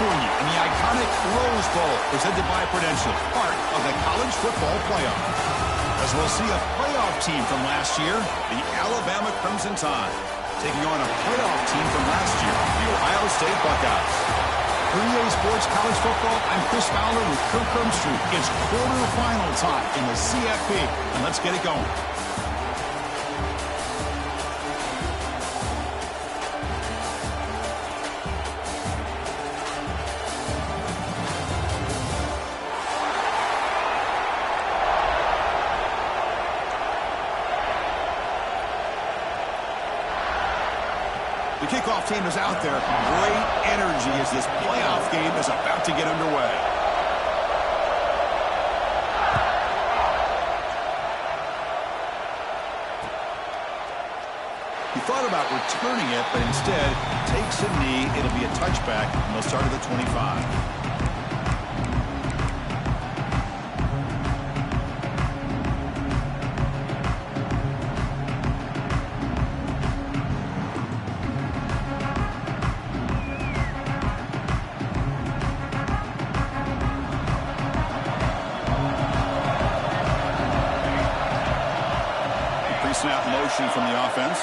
California in the iconic Rose Bowl, presented by Prudential, part of the college football playoff. As we'll see a playoff team from last year, the Alabama Crimson Tide, taking on a playoff team from last year, the Ohio State Buckeyes. For EA Sports College Football, I'm Chris Fowler with Kirk Hermstreet. It's quarterfinal time in the CFP, and let's get it going. The kickoff team is out there. Great energy as this playoff game is about to get underway. He thought about returning it, but instead takes a knee. It'll be a touchback, and they'll start at the 25. Snap motion from the offense.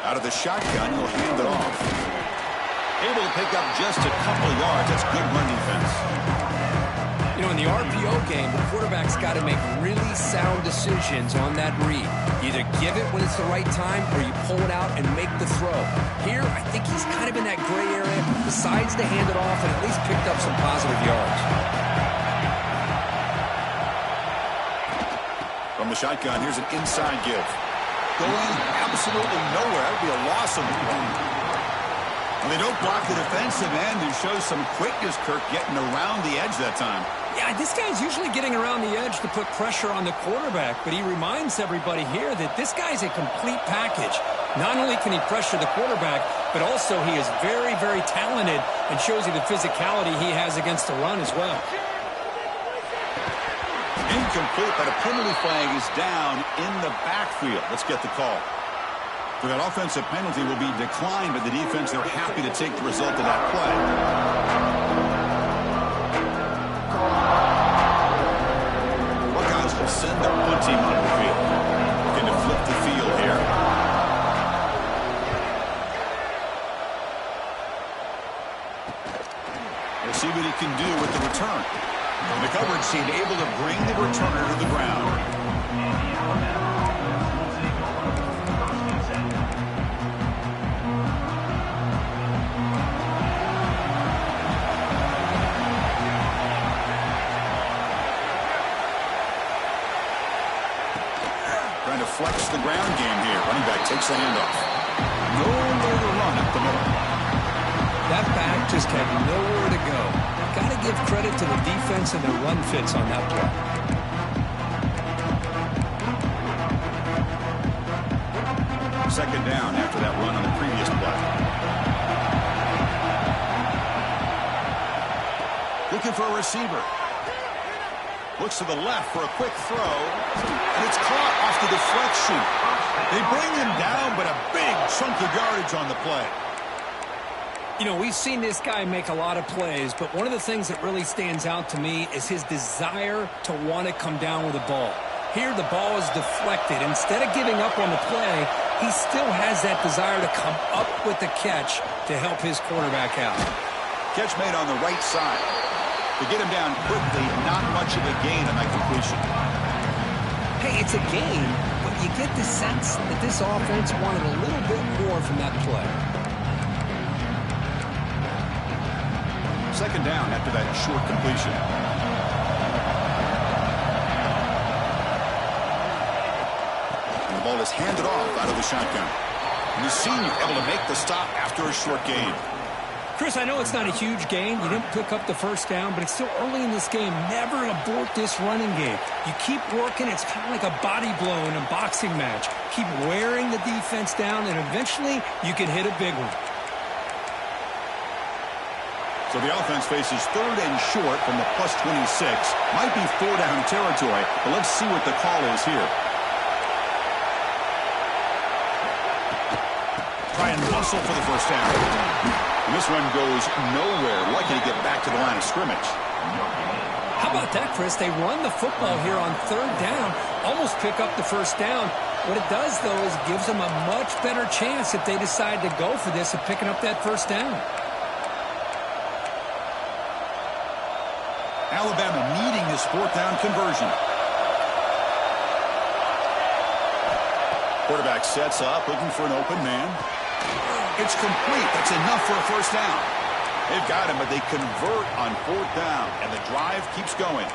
Out of the shotgun, he'll hand it off. Able to pick up just a couple of yards. That's good run defense. You know, in the RPO game, the quarterback's got to make really sound decisions on that read. You either give it when it's the right time or you pull it out and make the throw. Here, I think he's kind of in that gray area, decides to hand it off and at least picked up some positive yards. From the shotgun, here's an inside give. Going absolutely nowhere. That would be a loss of one. And they don't block the defensive end, who shows some quickness, Kirk, getting around the edge that time. Yeah, this guy's usually getting around the edge to put pressure on the quarterback, but he reminds everybody here that this guy's a complete package. Not only can he pressure the quarterback, but also he is very, very talented and shows you the physicality he has against the run as well. Incomplete, but a penalty flag is down in the backfield. Let's get the call. So that offensive penalty will be declined, but the defense, they're happy to take the result of that play. Buckeyes will send their punt team on the field. Looking to flip the field here. We'll see what he can do with the return. The coverage team able to bring the returner to the ground. Trying to flex the ground game here. Running back takes the handoff. Nowhere to run up the middle. That back just had nowhere to go. Got to give credit to the defense and their run fits on that play. Second down after that run on the previous play. Looking for a receiver. Looks to the left for a quick throw. And it's caught off the deflection. They bring him down, but a big chunk of yardage on the play. You know, we've seen this guy make a lot of plays, but one of the things that really stands out to me is his desire to want to come down with the ball. Here, the ball is deflected. Instead of giving up on the play, he still has that desire to come up with the catch to help his quarterback out. Catch made on the right side. To get him down quickly, not much of a gain on that completion. Hey, it's a gain, but you get the sense that this offense wanted a little bit more from that play. Second down after that short completion. And the ball is handed off out of the shotgun. And the senior able to make the stop after a short gain. Chris, I know it's not a huge gain. You didn't pick up the first down, but it's still early in this game. Never abort this running game. You keep working. It's kind of like a body blow in a boxing match. Keep wearing the defense down, and eventually you can hit a big one. So the offense faces third and short from the plus 26. Might be 4-down territory, but let's see what the call is here. Try and run hustle for the first down. And this one goes nowhere. Lucky to get back to the line of scrimmage. How about that, Chris? They run the football here on third down, almost pick up the first down. What it does, though, is it gives them a much better chance if they decide to go for this of picking up that first down. Alabama needing this fourth down conversion. Quarterback sets up, looking for an open man. It's complete. That's enough for a first down. They've got him, but they convert on fourth down, and the drive keeps going.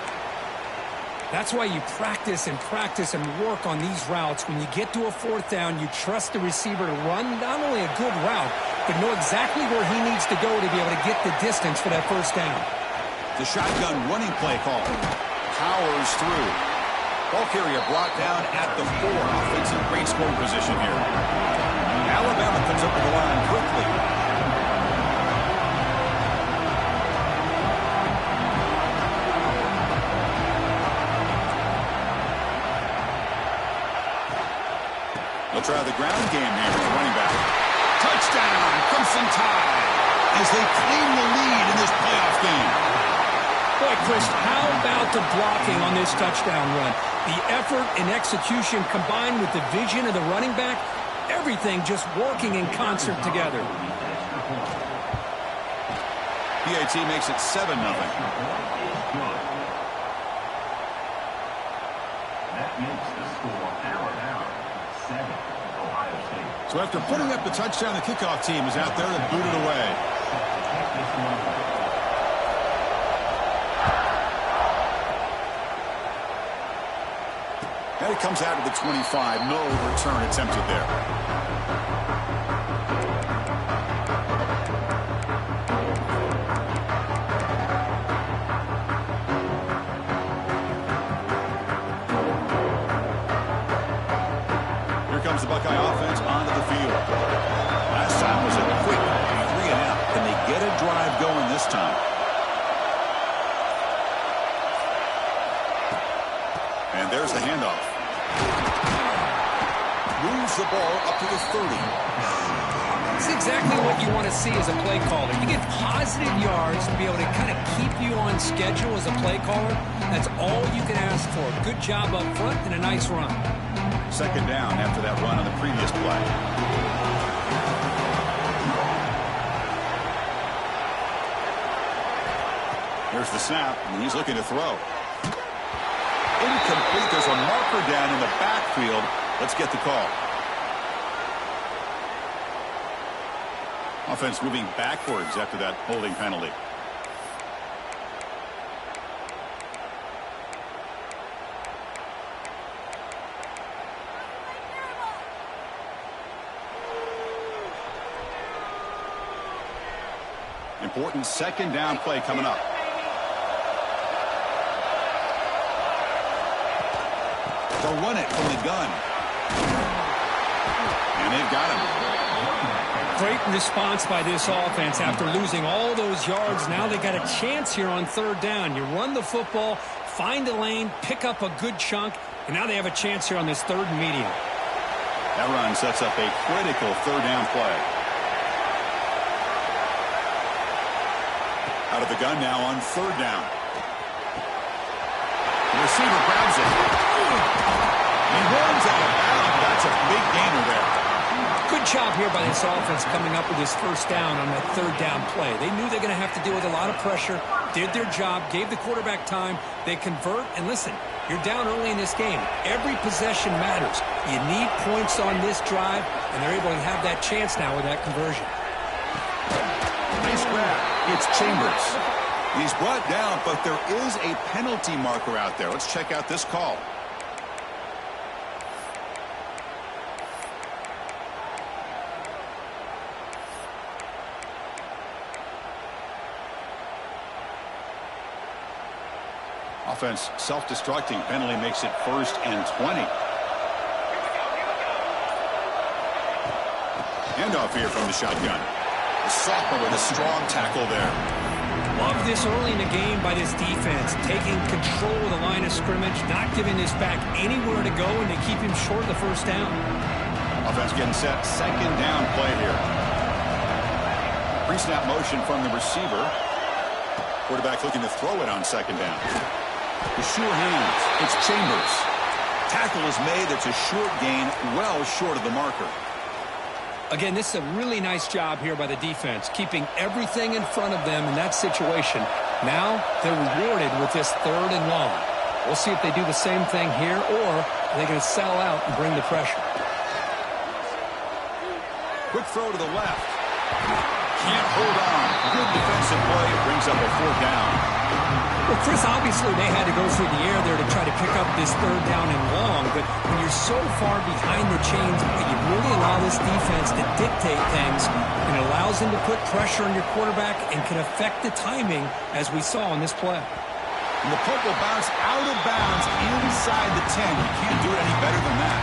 That's why you practice and work on these routes. When you get to a fourth down, you trust the receiver to run not only a good route, but know exactly where he needs to go to be able to get the distance for that first down. The shotgun running play call. Powers through. Ball carrier brought down at the 4. Offensive great scoring position here. Alabama comes up with the line quickly. They'll try the ground game here with the running back. Touchdown, Crimson Tide, as they claim the lead in this playoff game. Boy, Chris, how about the blocking on this touchdown run? The effort and execution combined with the vision of the running back, everything just working in concert together. PAT makes it 7-0. That makes the score Alabama 7, Ohio State. So after putting up the touchdown, the kickoff team is out there and booted away. And it comes out of the 25. No return attempted there. Here comes the Buckeye offense onto the field. Last time was a quick 3-and-out. Can they get a drive going this time? And there's the handoff. Moves the ball up to the 30. It's exactly what you want to see as a play caller. You get positive yards to be able to kind of keep you on schedule as a play caller. That's all you can ask for. Good job up front and a nice run. Second down after that run on the previous play. Here's the snap, and he's looking to throw. Incomplete. There's a marker down in the backfield. Let's get the call. Offense moving backwards after that holding penalty. Important second down play coming up. They'll run it from the gun. And they've got him. Great response by this offense after losing all those yards. Now they got a chance here on third down. You run the football, find a lane, pick up a good chunk, and now they have a chance here on this third and medium. That run sets up a critical third down play. Out of the gun now on third down. The receiver grabs it. He runs out of bounds. That's a big gainer there. Good job here by this offense coming up with this first down on that third down play. They knew they're going to have to deal with a lot of pressure, did their job, gave the quarterback time. They convert, and listen, you're down early in this game. Every possession matters. You need points on this drive, and they're able to have that chance now with that conversion. Nice grab. It's Chambers. He's brought down, but there is a penalty marker out there. Let's check out this call. Offense self-destructing. Penalty makes it 1st and 20. Handoff here from the shotgun. The sophomore with a strong tackle there. Love this early in the game by this defense, taking control of the line of scrimmage, not giving this back anywhere to go, and to keep him short of the first down. Offense getting set. Second down play here. Pre-snap motion from the receiver. Quarterback looking to throw it on second down. The sure hands. It's Chambers. Tackle is made. That's a short gain, well short of the marker. Again, this is a really nice job here by the defense, keeping everything in front of them in that situation. Now they're rewarded with this 3rd and long. We'll see if they do the same thing here, or are they going to sell out and bring the pressure. Quick throw to the left. Can't hold on. Good defensive play. It brings up a 4th down. Well, Chris, obviously they had to go through the air there to try to pick up this 3rd down and long, but when you're so far behind the chains, you really allow this defense to dictate things, and it allows them to put pressure on your quarterback and can affect the timing, as we saw in this play. And the punt will bounce out of bounds inside the 10. You can't do it any better than that.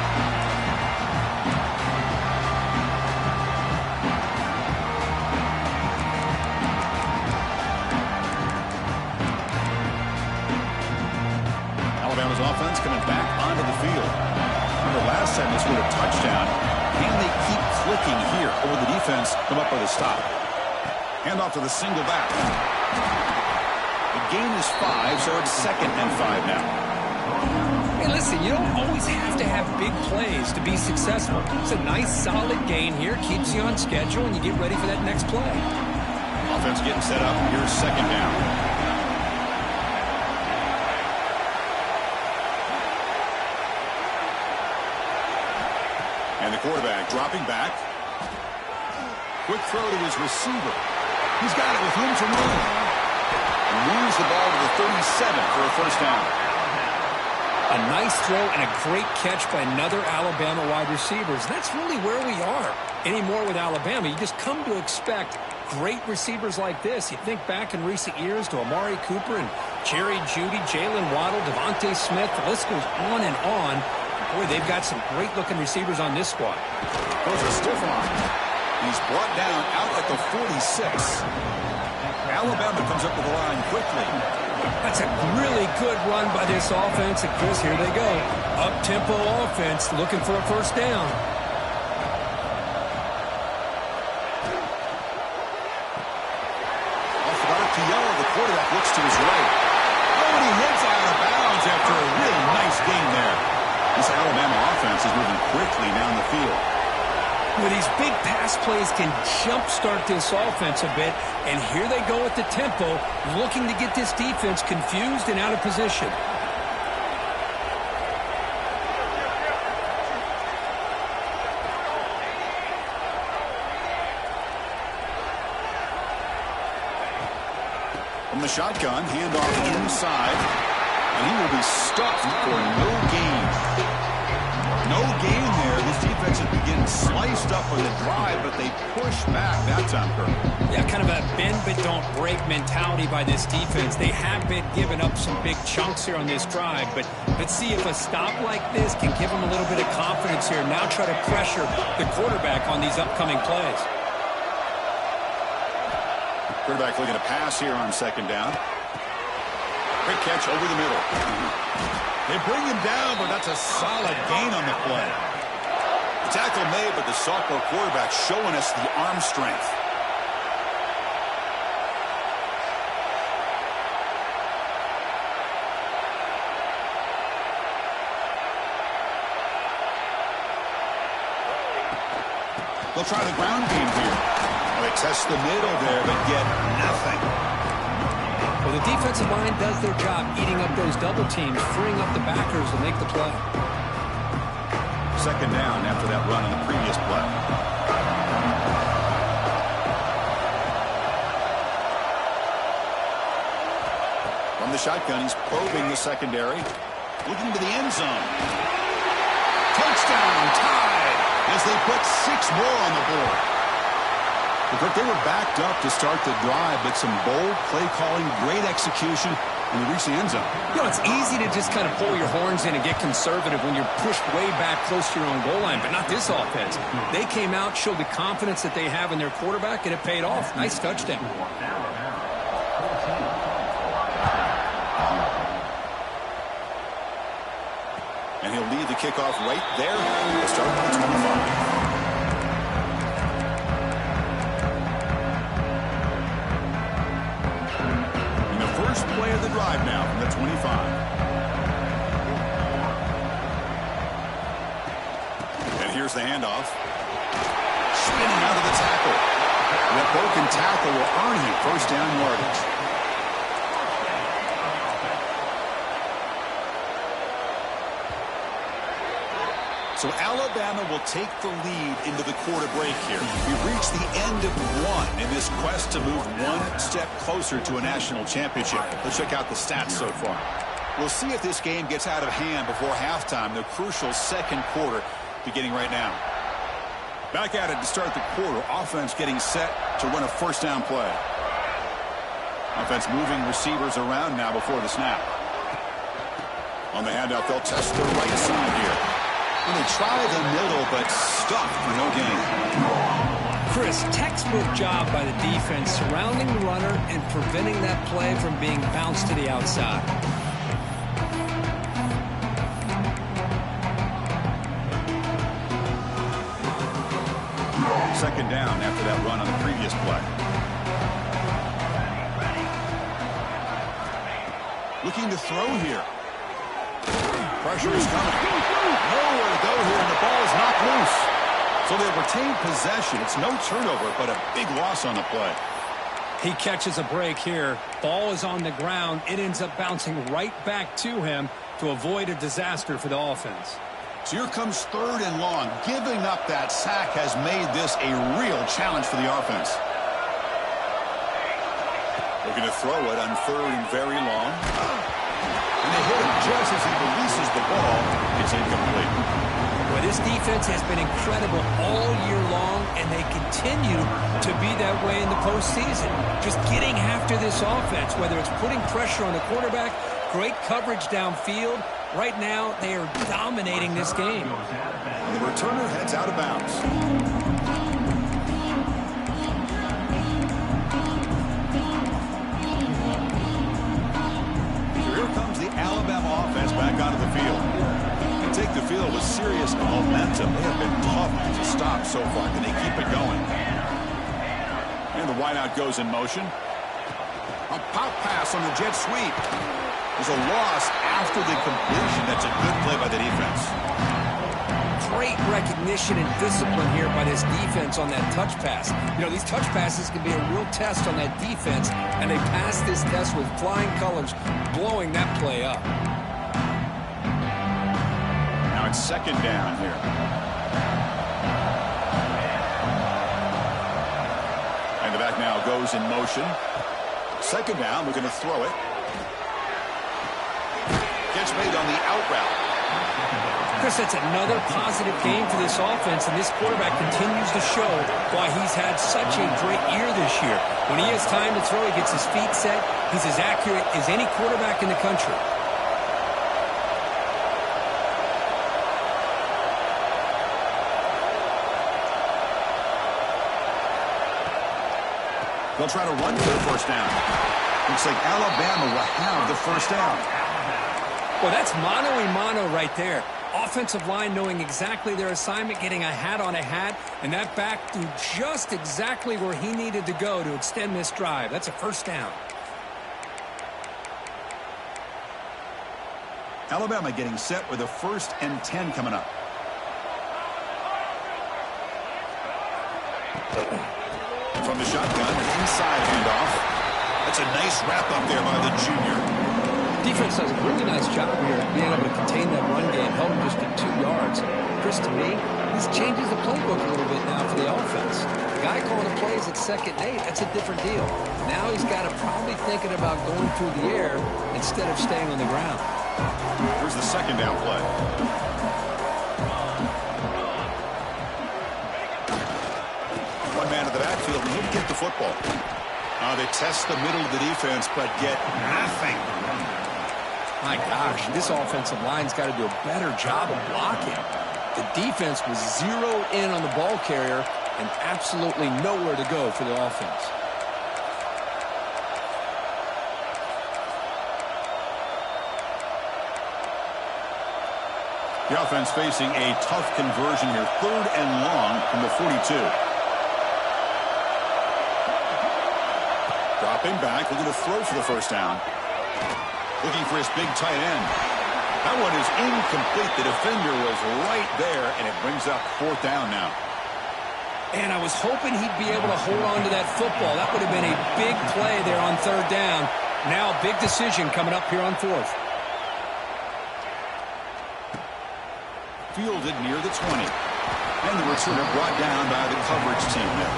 Alabama's offense coming back onto the field. Remember last time this was a touchdown. Can they keep clicking here? Or will the defense come up with a stop? Handoff to the single back. The gain is 5, so it's 2nd and 5 now. Hey, listen, you don't always have to have big plays to be successful. It's a nice, solid gain here. Keeps you on schedule, and you get ready for that next play. Offense getting set up. Here's 2nd down. And the quarterback dropping back. Quick throw to his receiver. He's got it with room to run. And moves the ball to the 37 for a 1st down. A nice throw and a great catch by another Alabama wide receivers. That's really where we are anymore with Alabama. You just come to expect great receivers like this. You think back in recent years to Amari Cooper and Jerry Jeudy, Jalen Waddle, Devontae Smith. The list goes on and on. Boy, they've got some great-looking receivers on this squad. Goes a stiff arm. He's brought down out at the 46. Alabama comes up to the line quickly. That's a really good run by this offense. And, Chris, here they go. Up-tempo offense looking for a 1st down. Off the back to Yellow. The quarterback looks to his right. Oh, and he hits out of bounds after a really nice gain there. This Alabama offense is moving quickly down the field. Well, these big pass plays can jumpstart this offense a bit, and here they go at the tempo, looking to get this defense confused and out of position. From the shotgun, handoff inside, and he will be stuffed for no gain. No gain there. This defense has been getting sliced up on the drive, but they push back that time, Kirk. Yeah, kind of a bend but don't break mentality by this defense. They have been giving up some big chunks here on this drive, but let's see if a stop like this can give them a little bit of confidence here. Now try to pressure the quarterback on these upcoming plays. Quarterback looking to pass here on 2nd down. Great catch over the middle. They bring him down, but that's a solid gain on the play. The tackle made, but the sophomore quarterback showing us the arm strength. They'll try the ground game here. They test the middle there, but get nothing. Well, the defensive line does their job eating up those double teams, freeing up the backers to make the play. 2nd down after that run in the previous play. From the shotgun, he's probing the secondary. Looking to the end zone. Touchdown, tied, as they put 6 more on the board. They were backed up to start the drive, but some bold play calling, great execution, and they reach the end zone. You know, it's easy to just kind of pull your horns in and get conservative when you're pushed way back close to your own goal line, but not this offense. They came out, showed the confidence that they have in their quarterback, and it paid off. Nice touchdown. And he'll lead the kickoff right there. We'll start at the 25. the handoff. Spinning out of the tackle. That broken tackle will earn him first down yardage. So Alabama will take the lead into the quarter break here. We've reached the end of one in this quest to move one step closer to a national championship. Let's check out the stats so far. We'll see if this game gets out of hand before halftime, the crucial second quarter beginning right now. Back at it to start the quarter. Offense getting set to run a first down play. Offense moving receivers around now before the snap. On the handoff, they'll test the right side here. And they try the middle, but stuck for no gain. Chris, textbook job by the defense surrounding the runner and preventing that play from being bounced to the outside. Second down after that run on the previous play. Looking to throw here. Pressure is coming. Nowhere to go here, and the ball is knocked loose. So they retain possession. It's no turnover, but a big loss on the play. He catches a break here. Ball is on the ground. It ends up bouncing right back to him to avoid a disaster for the offense. So here comes third and long. Giving up that sack has made this a real challenge for the offense. Looking to throw it on third and very long. And they hit him just as he releases the ball. It's incomplete. Well, this defense has been incredible all year long, and they continue to be that way in the postseason. Just getting after this offense, whether it's putting pressure on the quarterback, great coverage downfield. Right now, they are dominating this game. And the returner heads out of bounds. Here comes the Alabama offense back onto the field. They take the field with serious momentum. They have been tough to stop so far. Can they keep it going? And the wideout goes in motion. A pop pass on the jet sweep. There's a loss after the completion. That's a good play by the defense. Great recognition and discipline here by this defense on that touch pass. You know, these touch passes can be a real test on that defense, and they pass this test with flying colors, blowing that play up. Now it's second down here. And the back now goes in motion. Second down, we're going to throw it. Gets made on the out route. Chris, that's another positive game for this offense, and this quarterback continues to show why he's had such a great year this year. When he has time to throw, he gets his feet set. He's as accurate as any quarterback in the country. They'll try to run for the first down. Looks like Alabama will have the first down. Well, that's mano-a-mano right there. Offensive line knowing exactly their assignment, getting a hat on a hat, and that back threw just exactly where he needed to go to extend this drive. That's a first down. Alabama getting set with a 1st and 10 coming up. From the shotgun, an inside handoff. That's a nice wrap up there by the junior. Defense does a really nice job here being able to contain that run game, held him just at 2 yards. Chris, to me, this changes the playbook a little bit now for the offense. The guy calling the plays at 2nd and 8, that's a different deal. Now he's got to probably thinking about going through the air instead of staying on the ground. Here's the second down play. One man in the backfield, and he'll get the football. They test the middle of the defense, but get nothing. My gosh, this offensive line's got to do a better job of blocking. The defense was zeroed in on the ball carrier and absolutely nowhere to go for the offense. The offense facing a tough conversion here. 3rd and long from the 42. Dropping back, looking to throw for the first down. Looking for his big tight end. That one is incomplete. The defender was right there, and it brings up 4th down now. And I was hoping he'd be able to hold on to that football. That would have been a big play there on 3rd down. Now a big decision coming up here on 4th. Fielded near the 20. And the returner brought down by the coverage team there.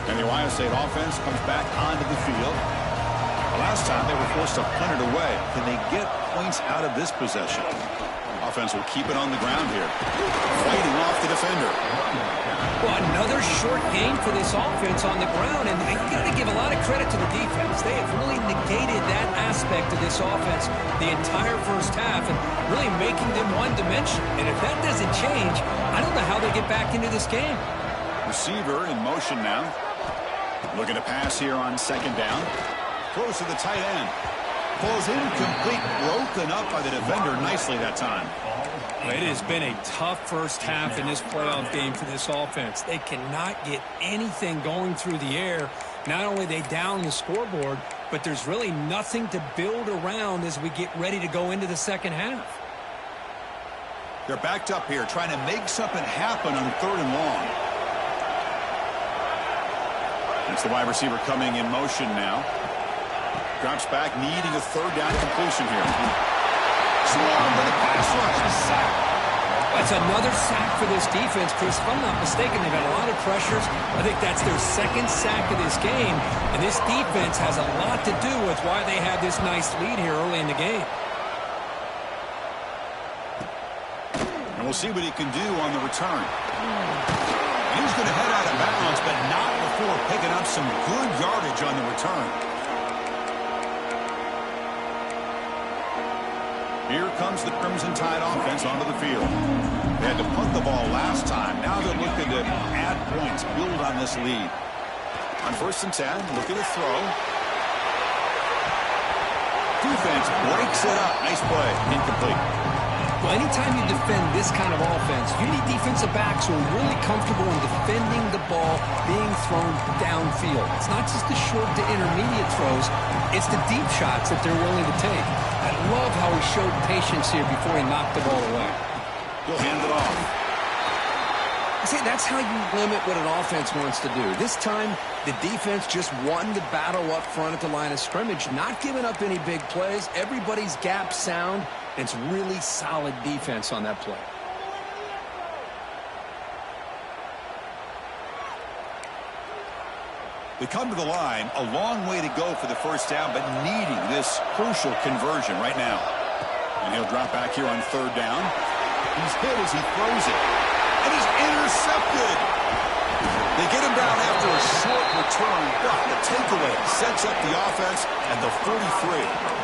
And the Ohio State offense comes back onto the field. The last time they were forced to punt it away. Can they get points out of this possession? Offense will keep it on the ground here. Fighting off the defender. Well, another short game for this offense on the ground, and you got to give a lot of credit to the defense. They have really negated that aspect of this offense the entire first half and really making them one-dimensional. And if that doesn't change, I don't know how they get back into this game. Receiver in motion now. Looking to pass here on 2nd down. Throws to the tight end. Falls incomplete, broken up by the defender nicely that time. It has been a tough first half in this playoff game for this offense. They cannot get anything going through the air. Not only they down the scoreboard, but there's really nothing to build around as we get ready to go into the second half. They're backed up here trying to make something happen on 3rd and long. It's the wide receiver coming in motion now. Drops back, needing a 3rd down completion here. Swarmed by the pass rush. A sack. That's another sack for this defense, Chris. If I'm not mistaken, they've had a lot of pressures. I think that's their 2nd sack of this game. And this defense has a lot to do with why they have this nice lead here early in the game. And we'll see what he can do on the return. He's going to head out of bounds, but not before picking up some good yardage on the return. Here comes the Crimson Tide offense onto the field. They had to punt the ball last time. Now they're looking to add points, build on this lead. On 1st and 10, looking to throw. Defense breaks it up. Nice play. Incomplete. Well, anytime you defend this kind of offense, you need defensive backs who are really comfortable in defending the ball being thrown downfield. It's not just the short to intermediate throws, it's the deep shots that they're willing to take. I love how he showed patience here before he knocked the ball away. He'll hand it off. See, that's how you limit what an offense wants to do. This time, the defense just won the battle up front at the line of scrimmage, not giving up any big plays. Everybody's gap sound. It's really solid defense on that play. They come to the line, a long way to go for the 1st down, but needing this crucial conversion right now. And he'll drop back here on 3rd down. He's hit as he throws it. And he's intercepted. They get him down after a short return, but the takeaway sets up the offense at the 43.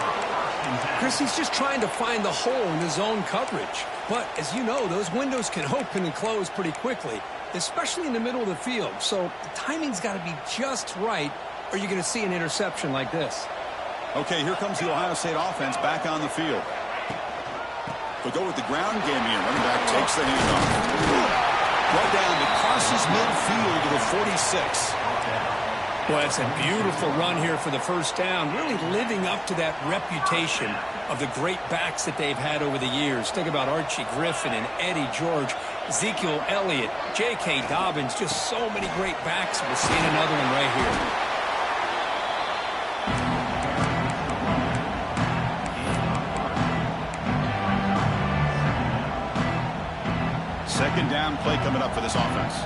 Chris, he's just trying to find the hole in his own coverage. But, as you know, those windows can open and close pretty quickly, especially in the middle of the field. So the timing's got to be just right, or you're going to see an interception like this. Okay, here comes the Ohio State offense back on the field. They'll go with the ground game here. Running back takes the handoff. Brought down to crosses midfield to the 46. Well, it's a beautiful run here for the 1st down, really living up to that reputation of the great backs that they've had over the years. Think about Archie Griffin and Eddie George, Ezekiel Elliott, J.K. Dobbins, just so many great backs. We're seeing another one right here. Second down play coming up for this offense.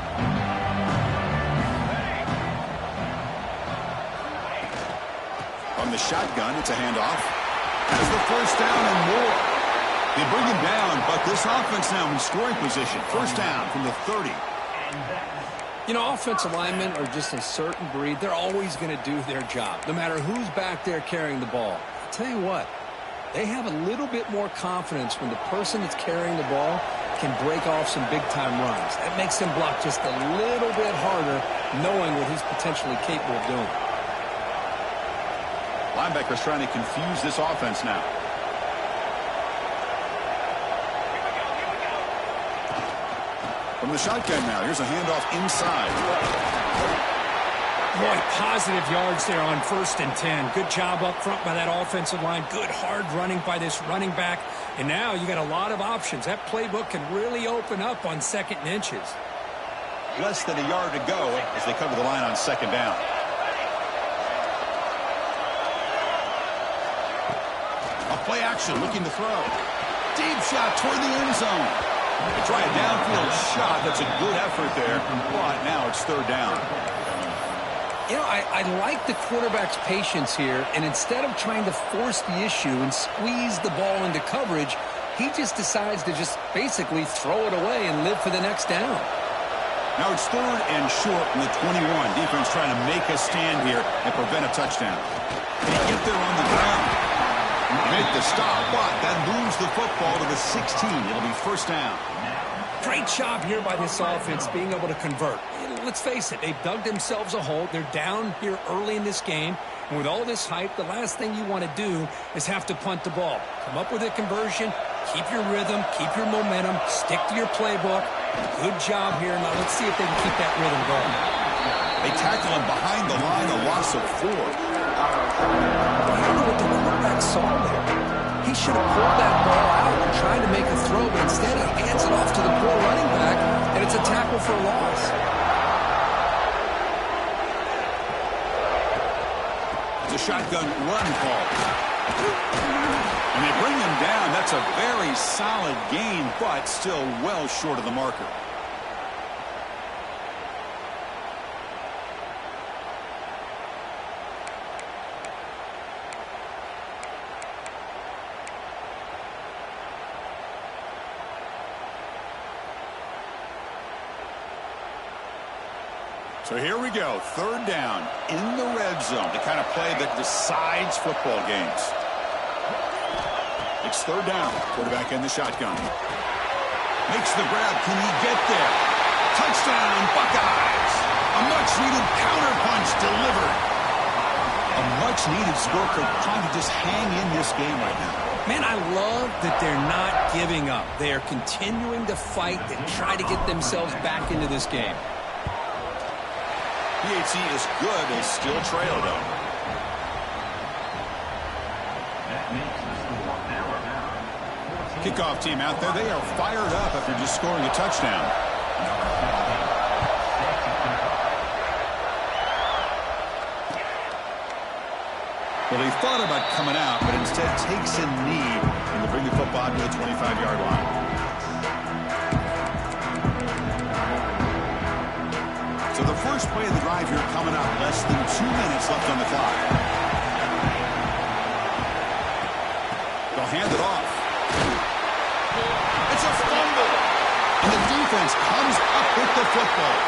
From the shotgun, it's a handoff. Has the 1st down and more. They bring him down, but this offense now in scoring position. 1st down from the 30. You know, offensive linemen are just a certain breed. They're always going to do their job, no matter who's back there carrying the ball. I'll tell you what, they have a little bit more confidence when the person that's carrying the ball can break off some big-time runs. That makes them block just a little bit harder, knowing what he's potentially capable of doing. Linebackers trying to confuse this offense now. the shotgun now. Here's a handoff inside. Boy, positive yards there on 1st and 10. Good job up front by that offensive line. Good hard running by this running back. And now you got a lot of options. That playbook can really open up on 2nd and inches. Less than a yard to go as they cover the line on 2nd down. A play action, looking to throw. Deep shot toward the end zone. They try a downfield shot. That's a good effort there. But now it's 3rd down. You know, I like the quarterback's patience here, and instead of trying to force the issue and squeeze the ball into coverage, he just decides to just basically throw it away and live for the next down. Now it's 3rd and short from the 21. Defense trying to make a stand here and prevent a touchdown. They get there on the ground. Make the stop, but that moves the football to the 16. It'll be 1st down. Great job here by this offense being able to convert. Let's face it, they've dug themselves a hole. They're down here early in this game. And with all this hype, the last thing you want to do is have to punt the ball. Come up with a conversion, keep your rhythm, keep your momentum, stick to your playbook. Good job here. Now let's see if they can keep that rhythm going. They tackle him behind the line, a loss of 4. I don't know what the quarterback saw there. He should have pulled that ball out and tried to make a throw, but instead he hands it off to the poor running back, and it's a tackle for a loss. It's a shotgun run call. And they bring him down. That's a very solid gain, but still well short of the marker. So here we go, 3rd down in the red zone, the kind of play that decides football games. It's 3rd down, quarterback in the shotgun. Makes the grab, can he get there? Touchdown, Buckeyes! A much-needed counterpunch delivered. A much-needed score for trying to just hang in this game right now. Man, I love that they're not giving up. They are continuing to fight and try to get themselves back into this game. PHC is good and still trail, though. Kickoff team out there. They are fired up after just scoring a touchdown. Well, he thought about coming out, but instead takes a knee and will bring the football to the 25-yard line. So the first play of the drive here coming up. Less than 2 minutes left on the clock. They'll hand it off. It's a fumble. And the defense comes up with the football.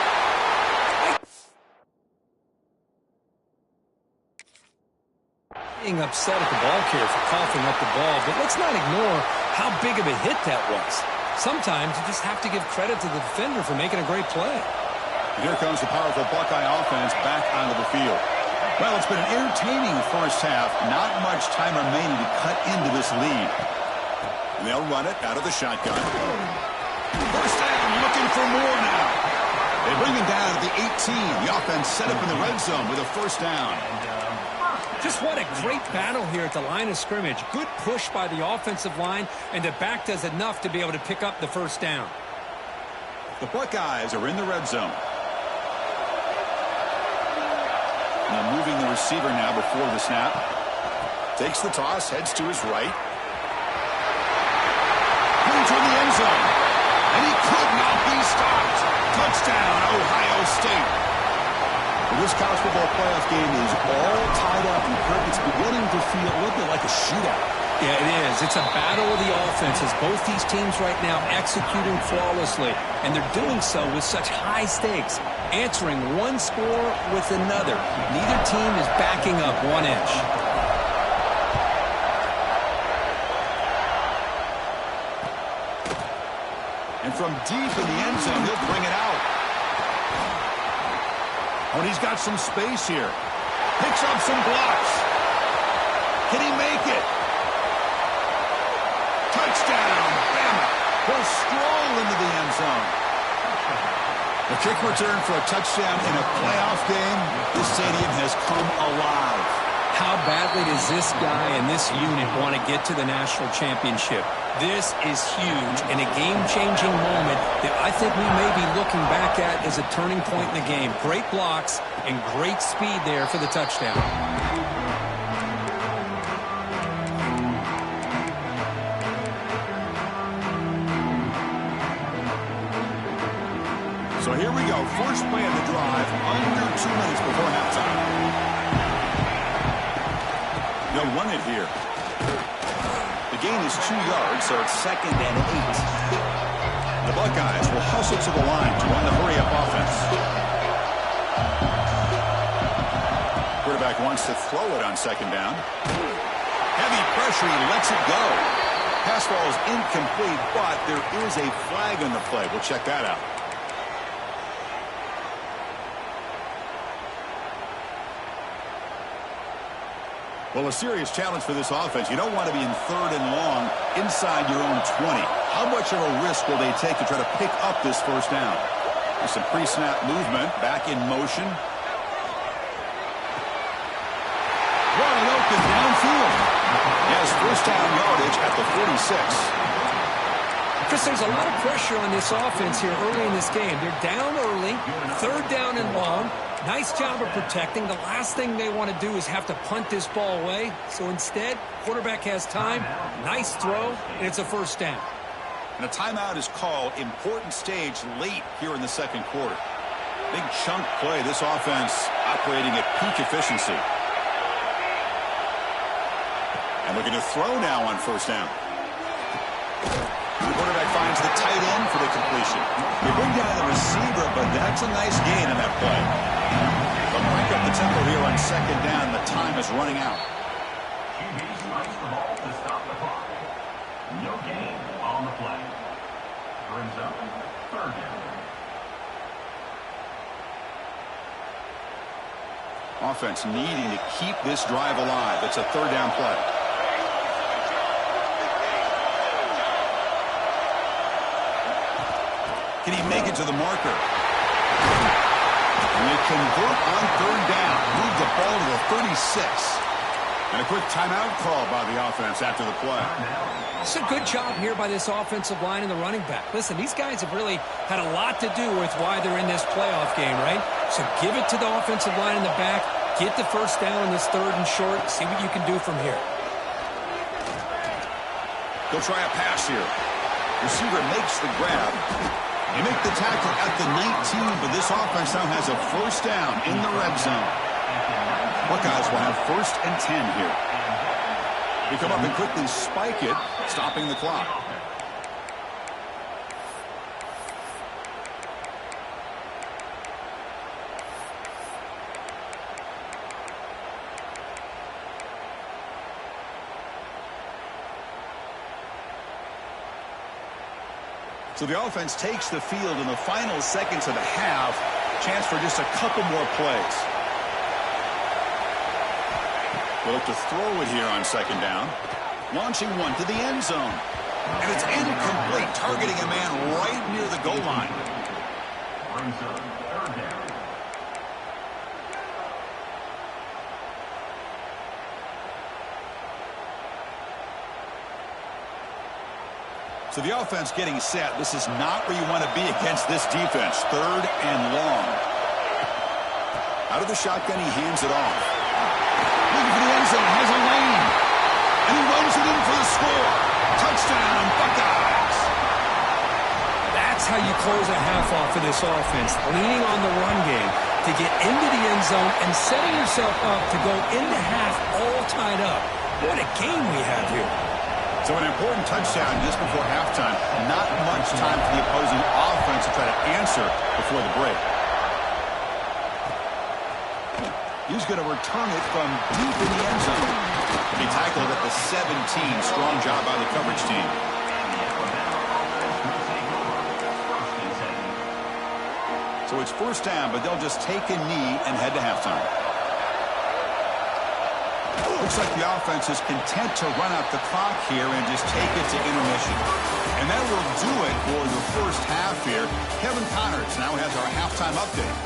Being upset at the ball carrier for coughing up the ball, but let's not ignore how big of a hit that was. Sometimes you just have to give credit to the defender for making a great play. Here comes the powerful Buckeye offense back onto the field. Well, it's been an entertaining first half. Not much time remaining to cut into this lead. And they'll run it out of the shotgun. First down, looking for more now. They bring him down at the 18. The offense set up in the red zone with a 1st down. Just what a great battle here at the line of scrimmage. Good push by the offensive line, and the back does enough to be able to pick up the 1st down. The Buckeyes are in the red zone. Now moving the receiver now before the snap. Takes the toss, heads to his right. Putting toward the end zone. And he could not be stopped. Touchdown, Ohio State. Well, this college football playoff game is all tied up, and it's beginning to feel a little bit like a shootout. Yeah, it is. It's a battle of the offenses. Both these teams right now executing flawlessly, and they're doing so with such high stakes, answering one score with another. Neither team is backing up 1 inch. And from deep in the end zone, he'll bring it out. When he's got some space here. Picks up some blocks. Can he make it? Touchdown, Bama. He'll stroll into the end zone. The kick return for a touchdown in a playoff game. This stadium has come alive. How badly does this guy and this unit want to get to the national championship? This is huge and a game-changing moment that I think we may be looking back at as a turning point in the game. Great blocks and great speed there for the touchdown. So here we go. First play of the drive, under 2 minutes before halftime. They'll run it here. The gain is 2 yards, so it's 2nd and 8. The Buckeyes will hustle to the line to run the hurry-up offense. Quarterback wants to throw it on 2nd down. Heavy pressure, he lets it go. Pass ball is incomplete, but there is a flag on the play. We'll check that out. Well, a serious challenge for this offense. You don't want to be in 3rd and long inside your own 20. How much of a risk will they take to try to pick up this first down? There's some pre-snap movement, back in motion. Wide open downfield. Has first down yardage at the 46. Chris, there's a lot of pressure on this offense here early in this game. They're down early, 3rd down and long. Nice job of protecting. The last thing they want to do is have to punt this ball away. So instead, quarterback has time. Nice throw, and it's a first down. And a timeout is called. Important stage late here in the 2nd quarter. Big chunk play. This offense operating at peak efficiency. And looking to throw now on first down. The quarterback finds the tight end for the completion. They bring down the receiver, but that's a nice gain in that play. But break up the tempo here on 2nd down. The time is running out. QB strikes the ball to stop the clock. No gain on the play. Brings up 3rd down. Offense needing to keep this drive alive. It's a 3rd down play. Can he make it to the marker? And they convert on 3rd down. Move the ball to the 36. And a quick timeout call by the offense after the play. It's a good job here by this offensive line and the running back. Listen, these guys have really had a lot to do with why they're in this playoff game, right? So give it to the offensive line in the back. Get the first down in this 3rd and short. See what you can do from here. They'll try a pass here. Receiver makes the grab. They make the tackle at the 19, but this offense now has a first down in the red zone. Buckeyes will have 1st and 10 here. They come up and quickly spike it, stopping the clock. So the offense takes the field in the final seconds of the half. Chance for just a couple more plays. They'll look to throw it here on 2nd down. Launching one to the end zone. And it's incomplete, targeting a man right near the goal line. Brings up 3rd down. So the offense getting set. This is not where you want to be against this defense. 3rd and long. Out of the shotgun, he hands it off. Looking for the end zone, has a lane. And he runs it in for the score. Touchdown, Buckeyes. That's how you close a half off of this offense. Leaning on the run game to get into the end zone and setting yourself up to go into half all tied up. What a game we have here. So an important touchdown just before halftime. Not much time for the opposing offense to try to answer before the break. He's going to return it from deep in the end zone. He tackled at the 17. Strong job by the coverage team. So it's first down, but they'll just take a knee and head to halftime. Looks like the offense is content to run out the clock here and just take it to intermission. And that will do it for the first half here. Kevin Connors now has our halftime update.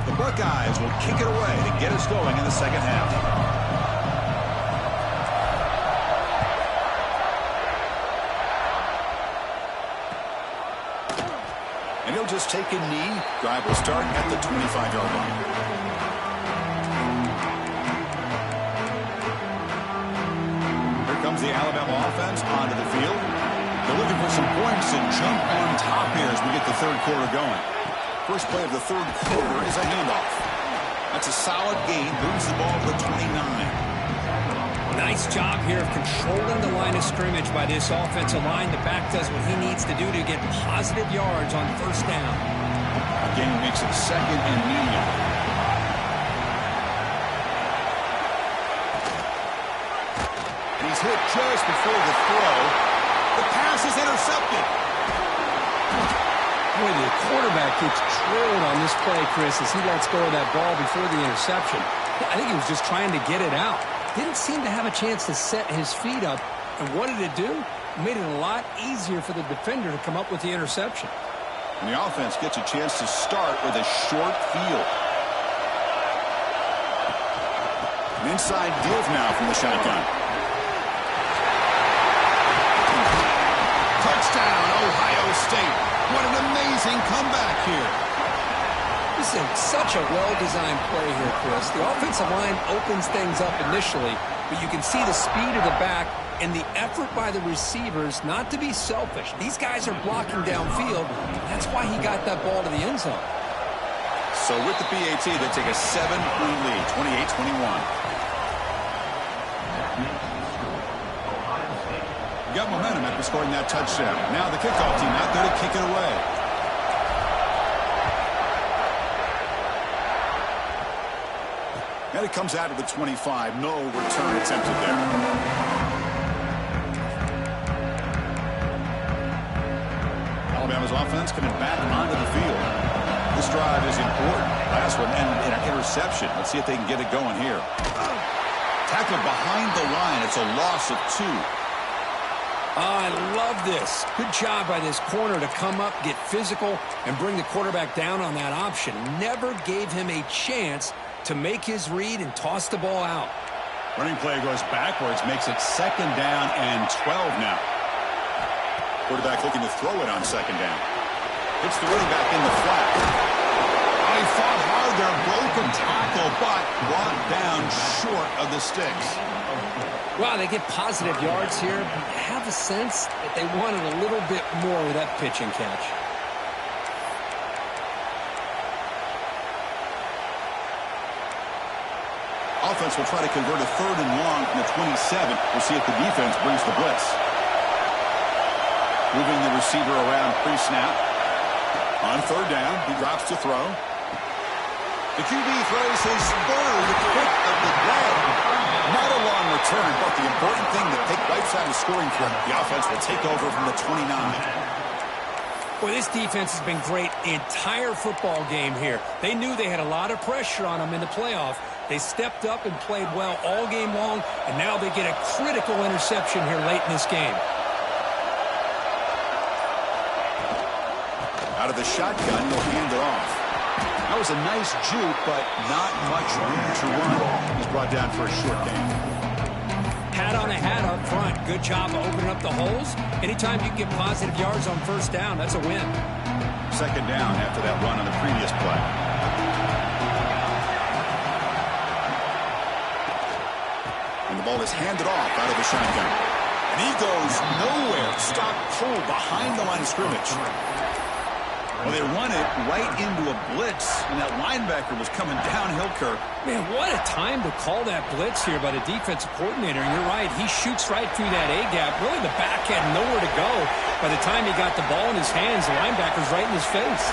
The Buckeyes will kick it away to get us going in the second half. And he'll just take a knee. Drive will start at the 25-yard line. Here comes the Alabama offense onto the field. They're looking for some points to jump on top here as we get the third quarter going. First play of the third quarter is a handoff. That's a solid gain. Moves the ball to the 29. Nice job here of controlling the line of scrimmage by this offensive line. The back does what he needs to do to get positive yards on first down. Again, makes it second and medium. And he's hit just before the throw. The pass is intercepted. Boy, the quarterback gets drilled on this play, Chris, as he lets go of that ball before the interception. I think he was just trying to get it out. Didn't seem to have a chance to set his feet up. And what did it do? It made it a lot easier for the defender to come up with the interception. And the offense gets a chance to start with a short field. An inside give now from the shotgun. Touchdown, Ohio State. What an amazing comeback here. This is such a well-designed play here, Chris. The offensive line opens things up initially, but you can see the speed of the back and the effort by the receivers not to be selfish. These guys are blocking downfield. That's why he got that ball to the end zone. So with the PAT, they take a 7-point lead, 28-21. You got momentum after scoring that touchdown. Now the kickoff team out there to kick it away. And it comes out of the 25. No return attempted there. Alabama's offense coming back onto the field. This drive is important. Last one and an interception. Let's see if they can get it going here. Tackled behind the line. It's a loss of 2. I love this. Good job by this corner to come up, get physical, and bring the quarterback down on that option. Never gave him a chance to make his read and toss the ball out. Running play goes backwards, makes it second down and 12 now. Quarterback looking to throw it on second down. Hits the running back in the flat. Oh, he fought hard there, broken tackle, but brought down short of the sticks. Wow, they get positive yards here. I have a sense that they wanted a little bit more with that pitch and catch. Offense will try to convert a third and long from the 27. We'll see if the defense brings the blitz. Moving the receiver around pre-snap. On third down, he drops to throw. The QB throws his third pick of the day. Not a long return, but the important thing that take wipes out of scoring for him. The offense will take over from the 29. Boy, this defense has been great the entire football game here. They knew they had a lot of pressure on them in the playoff. They stepped up and played well all game long, and now they get a critical interception here late in this game. Out of the shotgun, he'll hand it off. That was a nice juke, but not much room to run. He's brought down for a short gain. Hat on a hat up front. Good job of opening up the holes. Anytime you can get positive yards on first down, that's a win. Second down after that run on the previous play. And the ball is handed off out of the shotgun. And he goes nowhere. Stop pulled behind the line of scrimmage. Well, they run it right into a blitz, and that linebacker was coming downhill, Kirk. Man, what a time to call that blitz here by the defensive coordinator. And you're right, he shoots right through that A-gap. Really, the back had nowhere to go. By the time he got the ball in his hands, the linebacker's right in his face.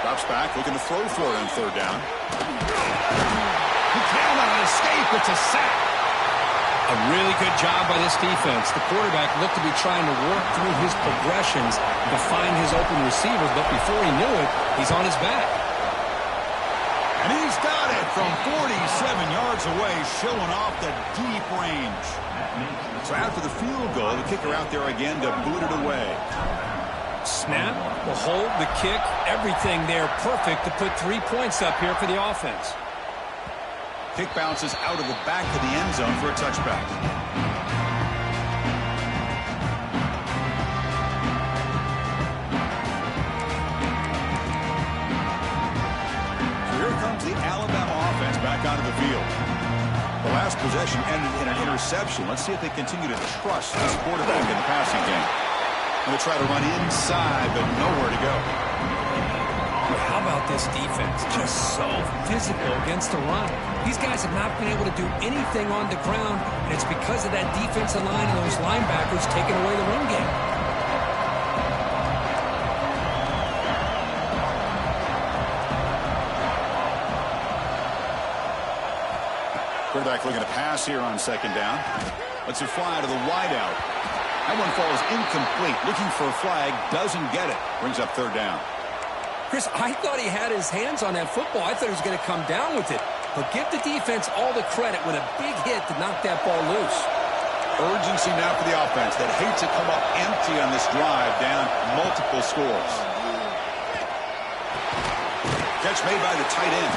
Drops back, looking to throw for it on third down. He cannot escape. It's a sack. A really good job by this defense. The quarterback looked to be trying to work through his progressions to find his open receiver, but before he knew it, he's on his back. And he's got it from 47 yards away, showing off the deep range. So after the field goal, the kicker out there again to boot it away. Snap, the hold, the kick, everything there perfect to put 3 points up here for the offense. Kick bounces out of the back of the end zone for a touchback. Here comes the Alabama offense back onto the field. The last possession ended in an interception. Let's see if they continue to trust this quarterback in the passing game. Going to try to run inside, but nowhere to go. How about this defense? Just so physical against the run. These guys have not been able to do anything on the ground, and it's because of that defensive line and those linebackers taking away the run game. Quarterback looking to pass here on second down. Lets it fly to the wideout. That one falls incomplete. Looking for a flag. Doesn't get it. Brings up third down. Chris, I thought he had his hands on that football. I thought he was going to come down with it. But give the defense all the credit with a big hit to knock that ball loose. Urgency now for the offense that hates to come up empty on this drive, down multiple scores. Catch made by the tight end.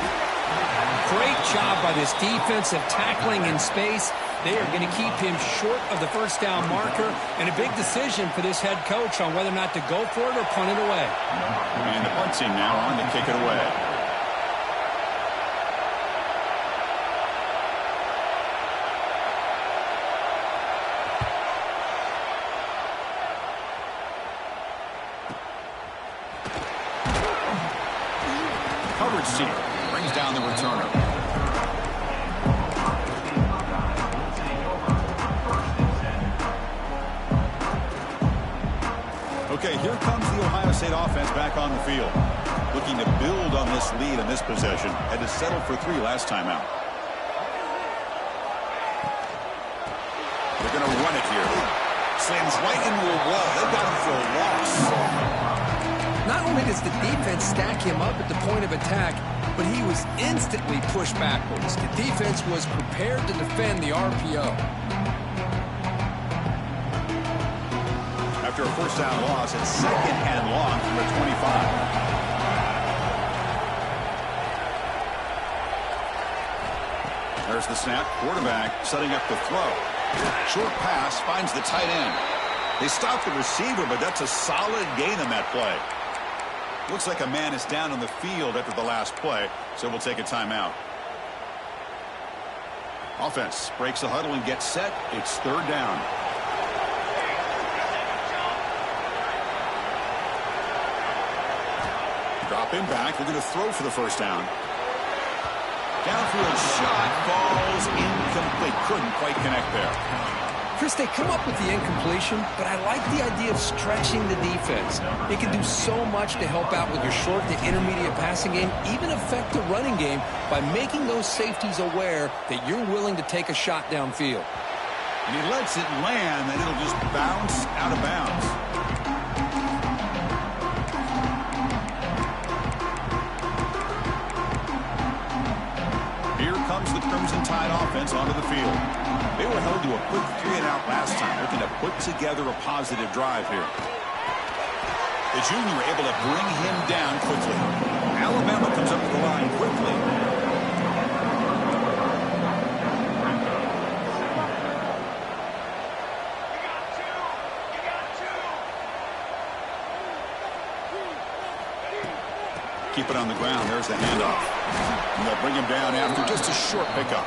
Great job by this defensive tackling in space. They are going to keep him short of the first down marker, and a big decision for this head coach on whether or not to go for it or punt it away. And the punt team now on to kick it away. Coverage team brings down the returner. Okay, here comes the Ohio State offense back on the field. Looking to build on this lead in this possession. Had to settle for 3 last time out. They're going to run it here. Slams right into a wall. They've got him for a loss. Not only does the defense stack him up at the point of attack, but he was instantly pushed backwards. The defense was prepared to defend the RPO. After a first down loss, it's second and long from the 25. There's the snap. Quarterback setting up the throw. Short pass finds the tight end. They stop the receiver, but that's a solid gain on that play. Looks like a man is down on the field after the last play, so we'll take a timeout. Offense breaks the huddle and gets set. It's third down. Dropping back. We're going to throw for the first down. Downfield shot falls incomplete. Couldn't quite connect there. Chris, they come up with the incompletion, but I like the idea of stretching the defense. It can do so much to help out with your short to intermediate passing game, even affect the running game by making those safeties aware that you're willing to take a shot downfield. And he lets it land, and it'll just bounce out of bounds. Here comes the Crimson Tide offense onto the field. They were held to a quick 3-and-out last time, looking to put together a positive drive here. The junior able to bring him down quickly. Alabama comes up to the line quickly. Keep it on the ground. There's the handoff. And they'll bring him down after just a short pickup.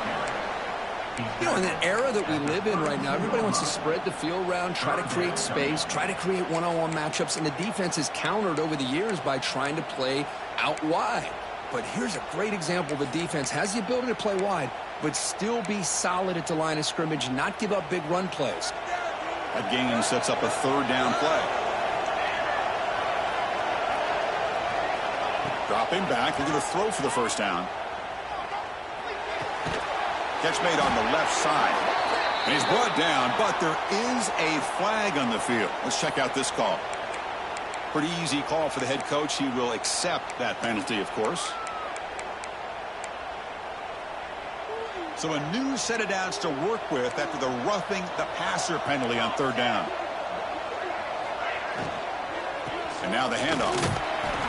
You know, in the era that we live in right now, everybody wants to spread the field around, try to create space, try to create one-on-one matchups, and the defense is countered over the years by trying to play out wide. But here's a great example. The defense has the ability to play wide, but still be solid at the line of scrimmage, not give up big run plays. That gain sets up a third down play. Dropping back, they're going to throw for the first down. Catch made on the left side. And he's brought down, but there is a flag on the field. Let's check out this call. Pretty easy call for the head coach. He will accept that penalty, of course. So a new set of downs to work with after the roughing the passer penalty on 3rd down. And now the handoff.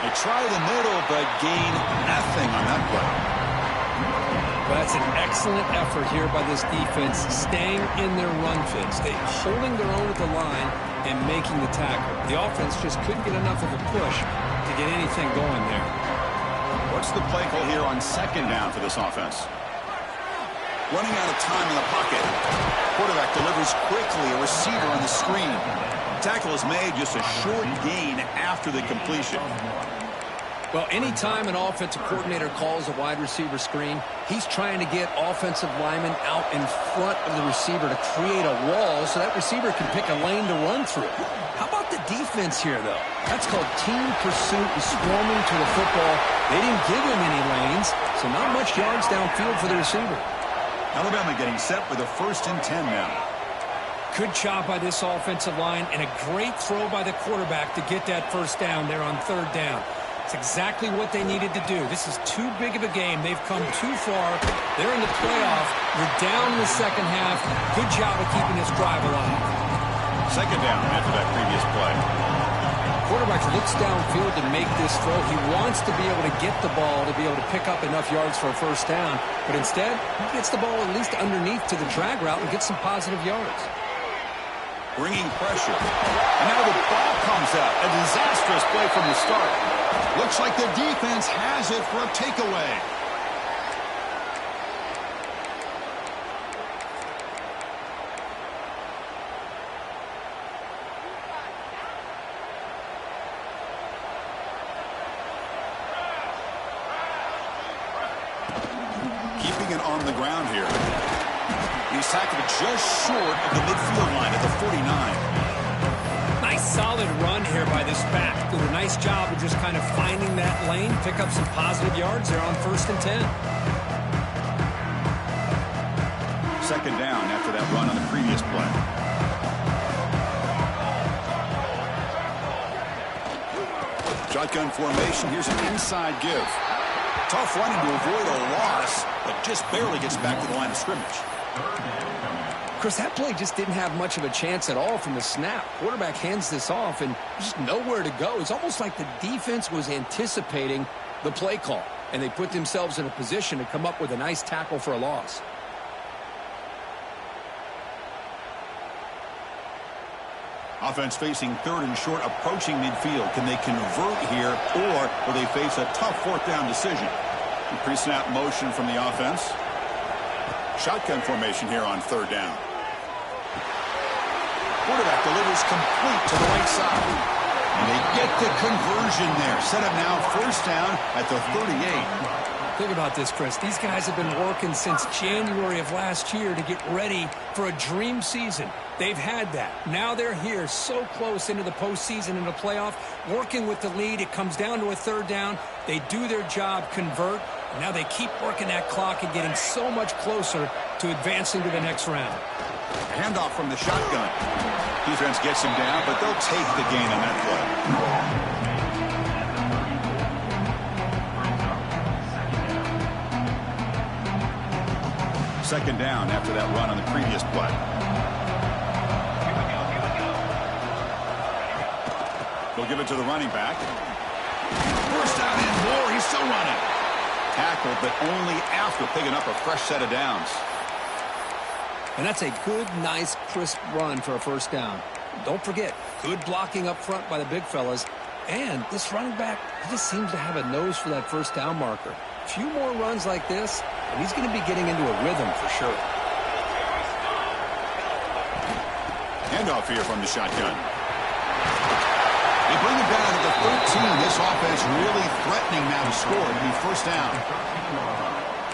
They try the middle, but gain nothing on that play. Well, that's an excellent effort here by this defense, staying in their run fits. They holding their own at the line and making the tackle. The offense just couldn't get enough of a push to get anything going there. What's the play call here on 2nd down for this offense? Running out of time in the pocket. Quarterback delivers quickly, a receiver on the screen. Tackle is made, just a short gain after the completion. Well, anytime an offensive coordinator calls a wide receiver screen, he's trying to get offensive linemen out in front of the receiver to create a wall so that receiver can pick a lane to run through. How about the defense here, though? That's called team pursuit and swarming to the football. They didn't give him any lanes, so not much yards downfield for the receiver. Alabama getting set for the 1st and 10 now. Good job by this offensive line and a great throw by the quarterback to get that 1st down there on 3rd down. It's exactly what they needed to do. This is too big of a game. They've come too far. They're in the playoff. You're down in the 2nd half. Good job of keeping this drive alive. 2nd down after that previous play. Quarterback looks downfield to make this throw. He wants to be able to get the ball to be able to pick up enough yards for a 1st down. But instead, he gets the ball at least underneath to the drag route and gets some positive yards. Bringing pressure. And now the ball comes out. A disastrous play from the start. Looks like the defense has it for a takeaway. Keeping it on the ground here. He's tackled just short of the midfield line at the 49. Nice solid run here by this back. Did a nice job of just kind of finding that lane, pick up some positive yards there on 1st and 10. 2nd down after that run on the previous play. Shotgun formation. Here's an inside give. Tough running to avoid a loss, but just barely gets back to the line of scrimmage. Chris, that play just didn't have much of a chance at all from the snap. Quarterback hands this off and just nowhere to go. It's almost like the defense was anticipating the play call, and they put themselves in a position to come up with a nice tackle for a loss. Offense facing 3rd and short, approaching midfield. Can they convert here, or will they face a tough 4th down decision? Pre-snap motion from the offense. Shotgun formation here on 3rd down. Quarterback delivers complete to the right side. And they get the conversion there. Set up now 1st down at the 38. Think about this, Chris. These guys have been working since January of last year to get ready for a dream season. They've had that. Now they're here so close into the postseason and the playoff, working with the lead. It comes down to a 3rd down. They do their job, convert. And now they keep working that clock and getting so much closer to advancing to the next round. Handoff from the shotgun. Defense gets him down, but they'll take the gain on that play. 2nd down after that run on the previous play. They'll give it to the running back. First down and more. He's still running. Tackled, but only after picking up a fresh set of downs. And that's a good, nice, crisp run for a 1st down. Don't forget, good blocking up front by the big fellas. And this running back, he just seems to have a nose for that 1st down marker. A few more runs like this, and he's going to be getting into a rhythm for sure. Handoff here from the shotgun. They bring it down to the 13. This offense really threatening now to score. It'll be 1st down.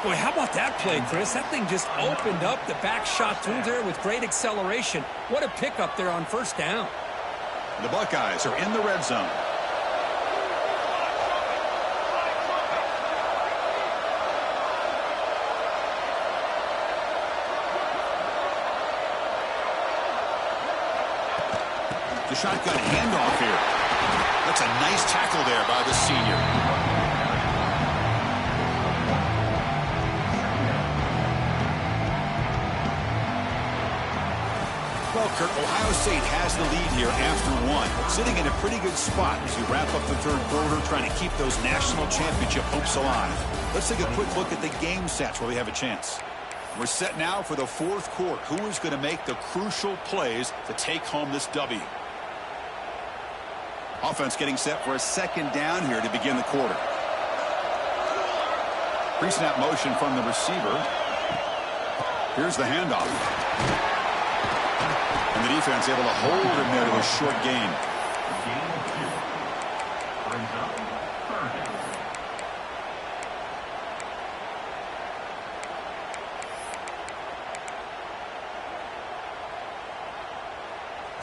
Boy, how about that play, Chris? That thing just opened up. The back shot through there with great acceleration. What a pickup there on 1st down. The Buckeyes are in the red zone. The shotgun handoff here. That's a nice tackle there by the senior. Well, Kurt, Ohio State has the lead here after one, sitting in a pretty good spot as we wrap up the third quarter, trying to keep those national championship hopes alive. Let's take a quick look at the game stats where we have a chance. We're set now for the fourth quarter. Who is going to make the crucial plays to take home this W? Offense getting set for a second down here to begin the quarter. Pre-snap motion from the receiver. Here's the handoff. And the defense able to hold him there to a short gain. Gain of 2. Brings up 3rd down.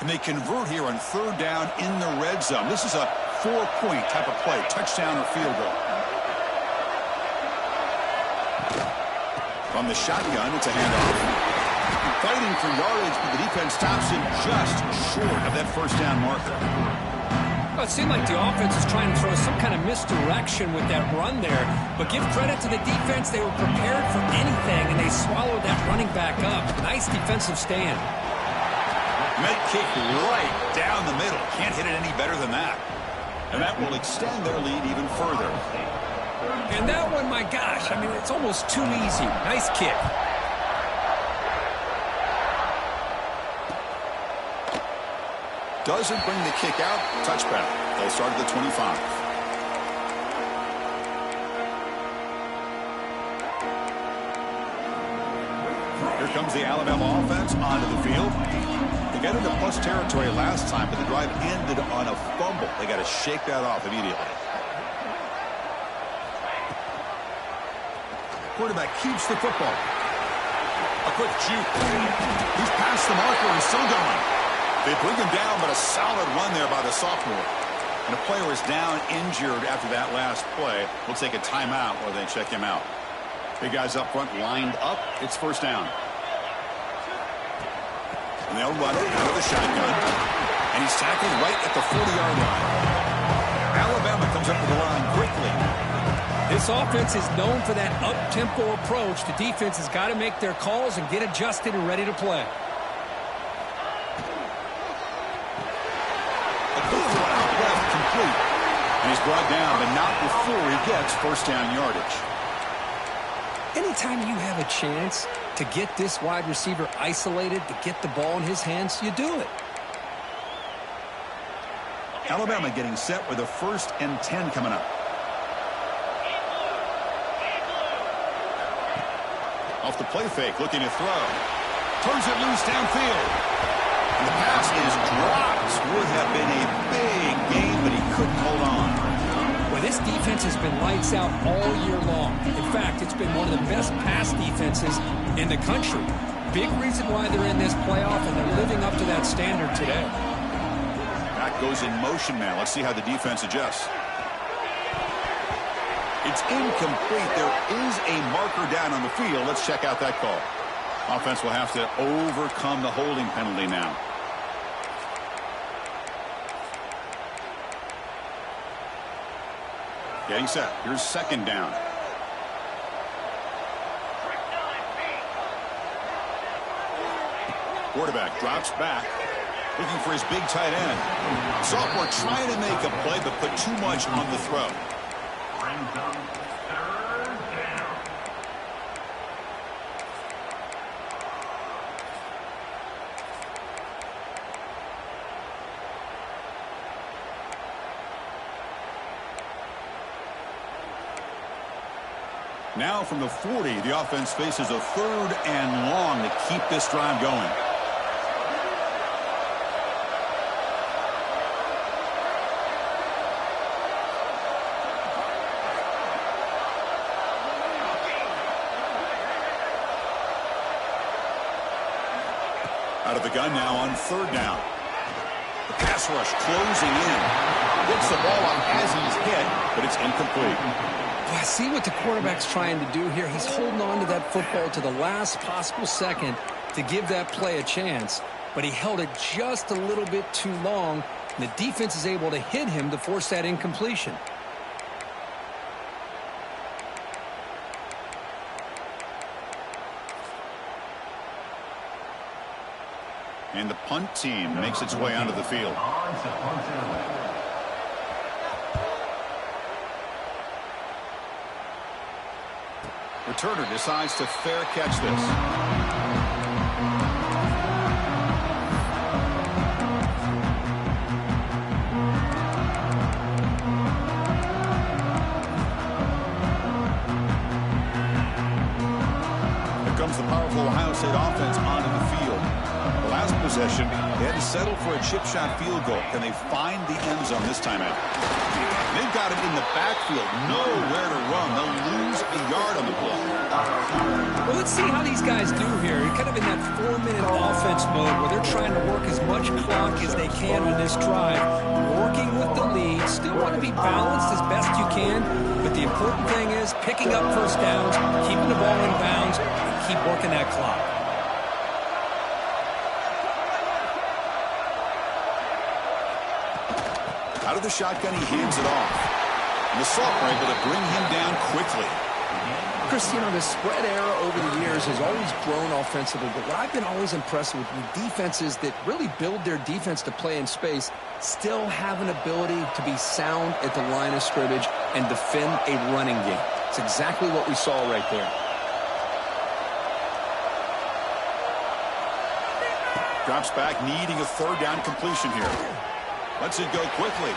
And they convert here on 3rd down in the red zone. This is a 4-point type of play, touchdown or field goal. From the shotgun, it's a handoff. Fighting for yardage, but the defense stops him just short of that first down marker. Well, it seemed like the offense is trying to throw some kind of misdirection with that run there. But give credit to the defense. They were prepared for anything, and they swallowed that running back up. Nice defensive stand. Med kick right down the middle. Can't hit it any better than that. And that will extend their lead even further. And that one, my gosh, I mean, it's almost too easy. Nice kick. Doesn't bring the kick out. Touchback. They'll start at the 25. Here comes the Alabama offense onto the field. They got into plus territory last time, but the drive ended on a fumble. They got to shake that off immediately. Quarterback keeps the football. A quick juke. He's past the marker and still going. They bring him down, but a solid run there by the sophomore. And a player is down injured after that last play. We'll take a timeout while they check him out. Big guys up front lined up. It's first down. And they'll run it out of the shotgun. And he's tackled right at the 40-yard line. Alabama comes up to the line quickly. This offense is known for that up-tempo approach. The defense has got to make their calls and get adjusted and ready to play. A good throw out left, complete. And he's brought down, but not before he gets first down yardage. Anytime you have a chance to get this wide receiver isolated, to get the ball in his hands, you do it. Alabama getting set with a 1st and 10 coming up. Off the play fake, looking to throw. Turns it loose downfield. And the pass is dropped. Would have been a big game, but he couldn't hold on. Well, this defense has been lights out all year long. In fact, it's been one of the best pass defenses in the country. Big reason why they're in this playoff, and they're living up to that standard today. That goes in motion now. Let's see how the defense adjusts. It's incomplete. There is a marker down on the field. Let's check out that call. Offense will have to overcome the holding penalty now. Getting set. Here's second down. Quarterback drops back, looking for his big tight end. Sophomore trying to make a play, but put too much on the throw. Brings up 3rd down. Now from the 40, the offense faces a 3rd and long to keep this drive going. Out of the gun now on 3rd down. The pass rush closing in. Gets the ball up as he's hit, but it's incomplete. I see what the quarterback's trying to do here. He's holding on to that football to the last possible second to give that play a chance, but he held it just a little bit too long, and the defense is able to hit him to force that incompletion. And the punt team makes its way onto the field. Returner decides to fair catch this. The powerful Ohio State offense onto the field. The last possession, they had to settle for a chip shot field goal. Can they find the end zone this time out? They've got it in the backfield. Nowhere to run. They'll lose a yard on the play. Well, let's see how these guys do here. You're kind of in that 4-minute offense mode where they're trying to work as much clock as they can on this drive. Working with the lead. Still want to be balanced as best you can. But the important thing is picking up first downs, keeping the ball in bounds, and keep working that clock. Out of the shotgun, he hands it off. And the Salt were able to bring him down quickly. Chris, you know, the spread era over the years has always grown offensively, but what I've been always impressed with defenses that really build their defense to play in space still have an ability to be sound at the line of scrimmage and defend a running game. It's exactly what we saw right there. Drops back, needing a third down completion here. Lets it go quickly.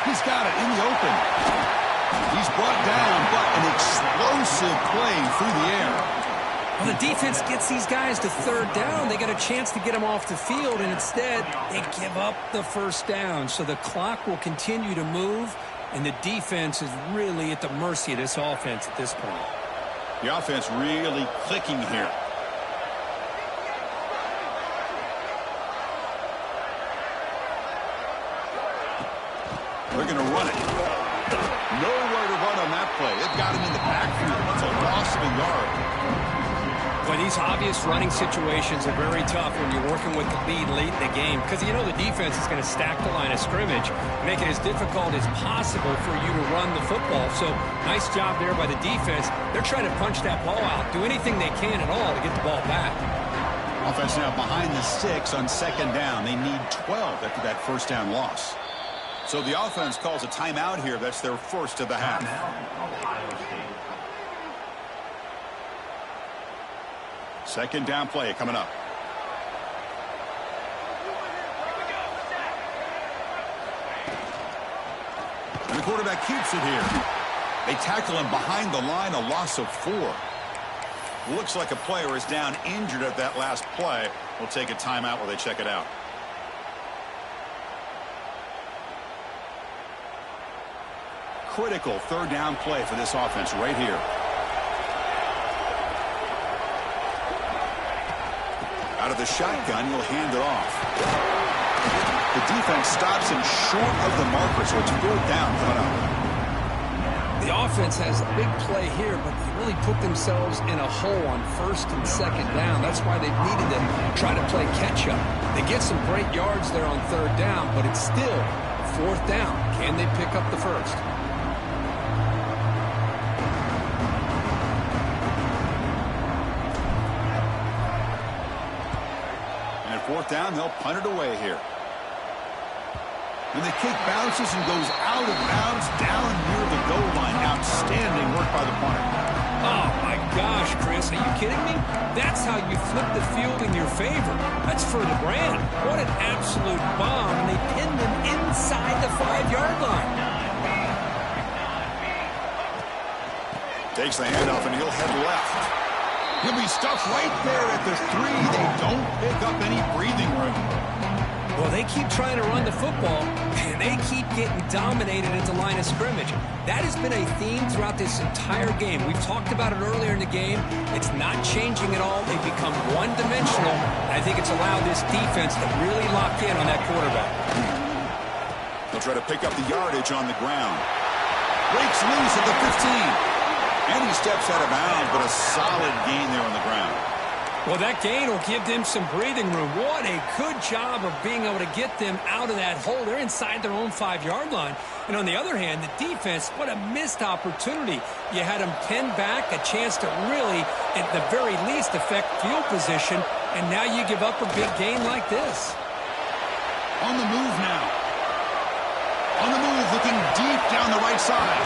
He's got it in the open. He's brought down, but an explosive play through the air. Well, the defense gets these guys to third down. They got a chance to get them off the field, and instead they give up the first down. So the clock will continue to move, and the defense is really at the mercy of this offense at this point. The offense really clicking here. They're going to run it. Nowhere to run on that play. They've got him in the backfield. It's a loss of a yard. Well, these obvious running situations are very tough when you're working with the lead late in the game because you know the defense is going to stack the line of scrimmage, make it as difficult as possible for you to run the football. So nice job there by the defense. They're trying to punch that ball out, do anything they can at all to get the ball back. Offense now behind the 6 on second down. They need 12 after that first down loss. So the offense calls a timeout here. That's their first of the half. Second down play coming up. And the quarterback keeps it here. They tackle him behind the line, a loss of 4. Looks like a player is down injured at that last play. We'll take a timeout while they check it out. Critical third down play for this offense right here. Out of the shotgun, he'll hand it off. The defense stops him short of the marker, so it's fourth down coming up. The offense has a big play here, but they really put themselves in a hole on first and second down. That's why they've needed to try to play catch-up. They get some great yards there on third down, but it's still fourth down. Can they pick up the first? Fourth down, they'll punt it away here. And the kick bounces and goes out of bounds down near the goal line. Outstanding work by the punter. Oh, my gosh, Chris. Are you kidding me? That's how you flip the field in your favor. That's for the brand. What an absolute bomb. And they pinned him inside the 5-yard line. Takes the handoff, and he'll head left. He'll be stuffed right there at the 3. They don't pick up any breathing room. Well, they keep trying to run the football, and they keep getting dominated at the line of scrimmage. That has been a theme throughout this entire game. We've talked about it earlier in the game. It's not changing at all. They've become one-dimensional. I think it's allowed this defense to really lock in on that quarterback. They'll try to pick up the yardage on the ground. Breaks loose at the 15. And he steps out of bounds, but a solid gain there on the ground. Well, that gain will give them some breathing room. What a good job of being able to get them out of that hole. They're inside their own 5-yard line. And on the other hand, the defense, what a missed opportunity. You had them pinned back, a chance to really, at the very least, affect field position, and now you give up a big gain like this. On the move now. On the move, looking deep down the right side.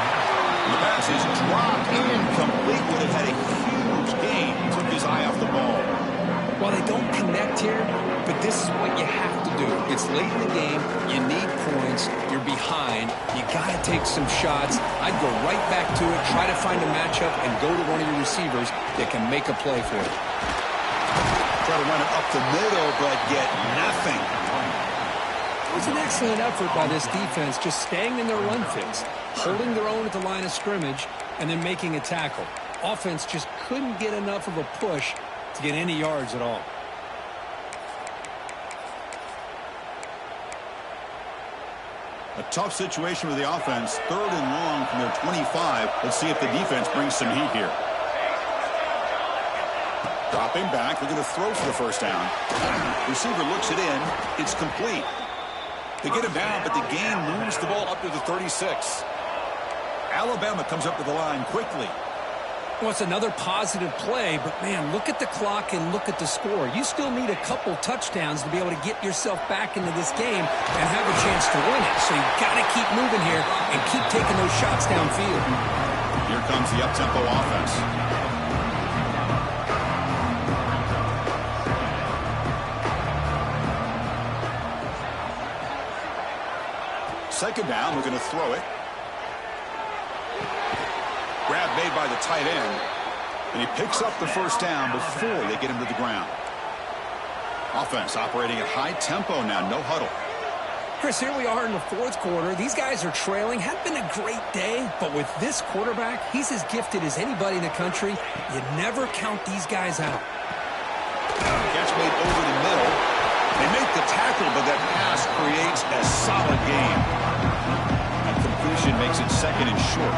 The pass is dropped, incomplete. Would have had a huge gain. Took his eye off the ball. Well, they don't connect here, but this is what you have to do. It's late in the game. You need points. You're behind. You got to take some shots. I'd go right back to it, try to find a matchup, and go to one of your receivers that can make a play for you. Try to run it up the middle, but get nothing. It was an excellent effort by this defense, just staying in their run fits, holding their own at the line of scrimmage, and then making a tackle. Offense just couldn't get enough of a push to get any yards at all. A tough situation with the offense. 3rd and long from their 25. Let's see if the defense brings some heat here. Dropping back. They're going to throw for the first down. Receiver looks it in. It's complete. They get him down, but the gain moves the ball up to the 36. Alabama comes up to the line quickly. Well, it's another positive play, but, man, look at the clock and look at the score. You still need a couple touchdowns to be able to get yourself back into this game and have a chance to win it. So you've got to keep moving here and keep taking those shots downfield. Here comes the up-tempo offense. Second down, we're going to throw it. Grab made by the tight end, and he picks up the first down before they get him to the ground. Offense operating at high tempo now, no huddle. Chris, here we are in the 4th quarter. These guys are trailing. Hadn't been a great day, but with this quarterback, he's as gifted as anybody in the country. You never count these guys out. Catch made over the middle. They make the tackle, but that pass creates a solid gain. That completion makes it 2nd and short.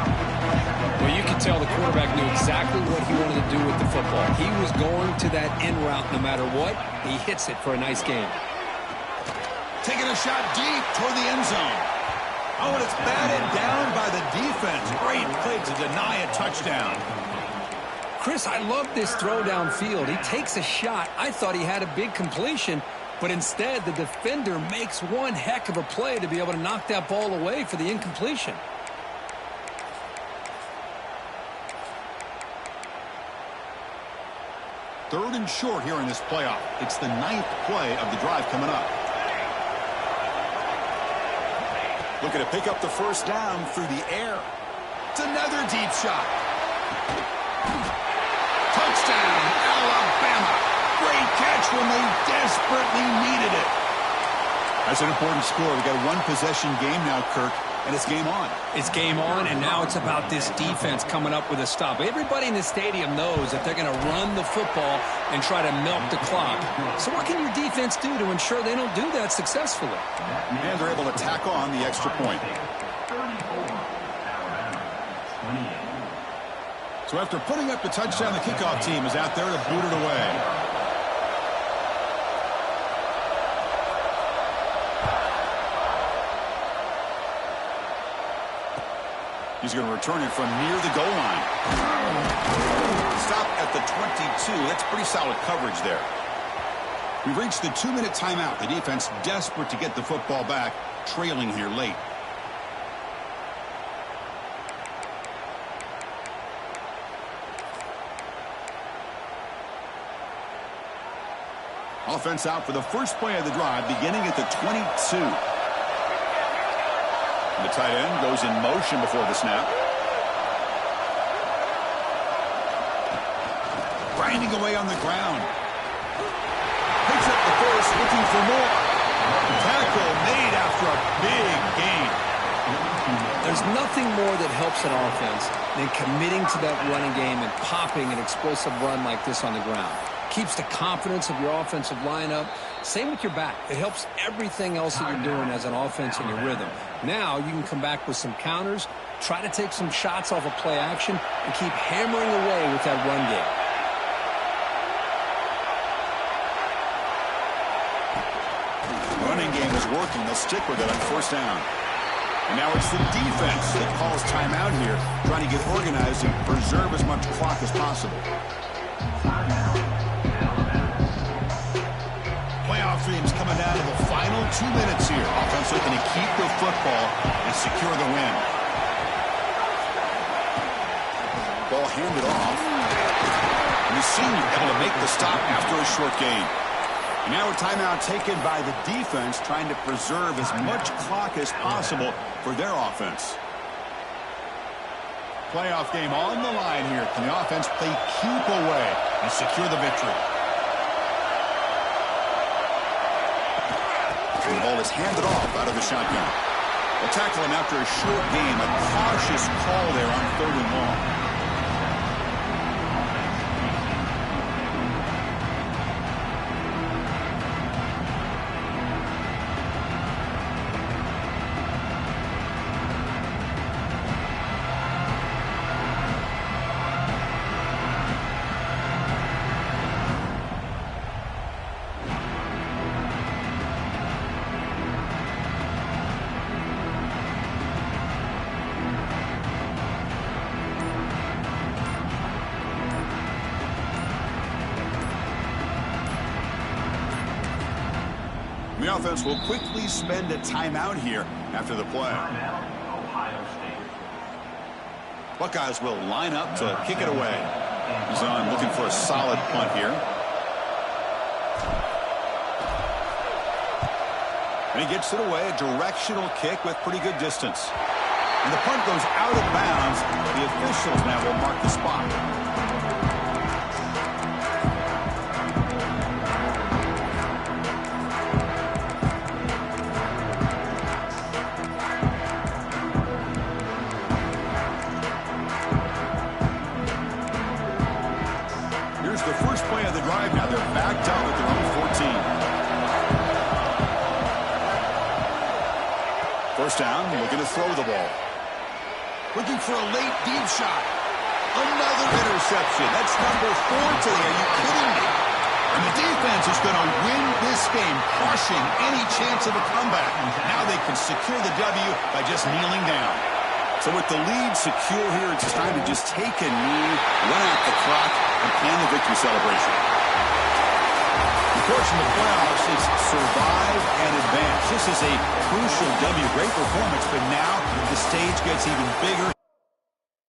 Well, you can tell the quarterback knew exactly what he wanted to do with the football. He was going to that in route no matter what. He hits it for a nice gain. Taking a shot deep toward the end zone. Oh, and it's batted down by the defense. Great play to deny a touchdown. Chris, I love this throw downfield. He takes a shot. I thought he had a big completion, but instead the defender makes one heck of a play to be able to knock that ball away for the incompletion. Third and short here in this playoff. It's the 9th play of the drive coming up. Looking to pick up the first down through the air. It's another deep shot. Touchdown, Alabama. Great catch when they desperately needed it. That's an important score. We've got a one-possession game now, Kirk, and it's game on. It's game on, and now it's about this defense coming up with a stop. Everybody in the stadium knows that they're going to run the football and try to milk the clock. So what can your defense do to ensure they don't do that successfully? And they're able to tack on the extra point. So after putting up the touchdown, the kickoff team is out there to boot it away. He's going to return it from near the goal line. Stop at the 22. That's pretty solid coverage there. We've reached the 2-minute timeout. The defense desperate to get the football back, trailing here late. Offense out for the first play of the drive, beginning at the 22. The tight end goes in motion before the snap. Grinding away on the ground. Picks up the first, looking for more. Tackle made after a big gain. There's nothing more that helps an offense than committing to that running game and popping an explosive run like this on the ground. Keeps the confidence of your offensive lineup. Same with your back. It helps everything else that you're doing as an offense in your rhythm. Now you can come back with some counters, try to take some shots off of play action, and keep hammering away with that run game. and they'll stick with it on first down. And now it's the defense that calls timeout here, trying to get organized and preserve as much clock as possible. Playoff dreams coming down to the final 2 minutes here. Offense looking to keep the football and secure the win. Ball handed off. And the senior able to make the stop after a short gain. And now a timeout taken by the defense, trying to preserve as much clock as possible for their offense. Playoff game on the line here. Can the offense play keep away and secure the victory? And the ball is handed off out of the shotgun. They'll tackle him after a short gain. A cautious call there on 3rd and long. The offense will quickly spend a timeout here after the play. Buckeyes will line up to kick it away. He's on looking for a solid punt here. And he gets it away, a directional kick with pretty good distance. And the punt goes out of bounds. The officials now will mark the spot. The first play of the drive. Now they're backed up at their own 14. First down, looking to throw the ball. Looking for a late deep shot. Another interception. That's number 4 today. Are you kidding me? And the defense is going to win this game, crushing any chance of a comeback. Now they can secure the W by just kneeling down. So with the lead secure here, it's time to just take a knee, run out the clock, and plan the victory celebration. The course in the playoffs is survive and advance. This is a crucial W. Great performance, but now the stage gets even bigger.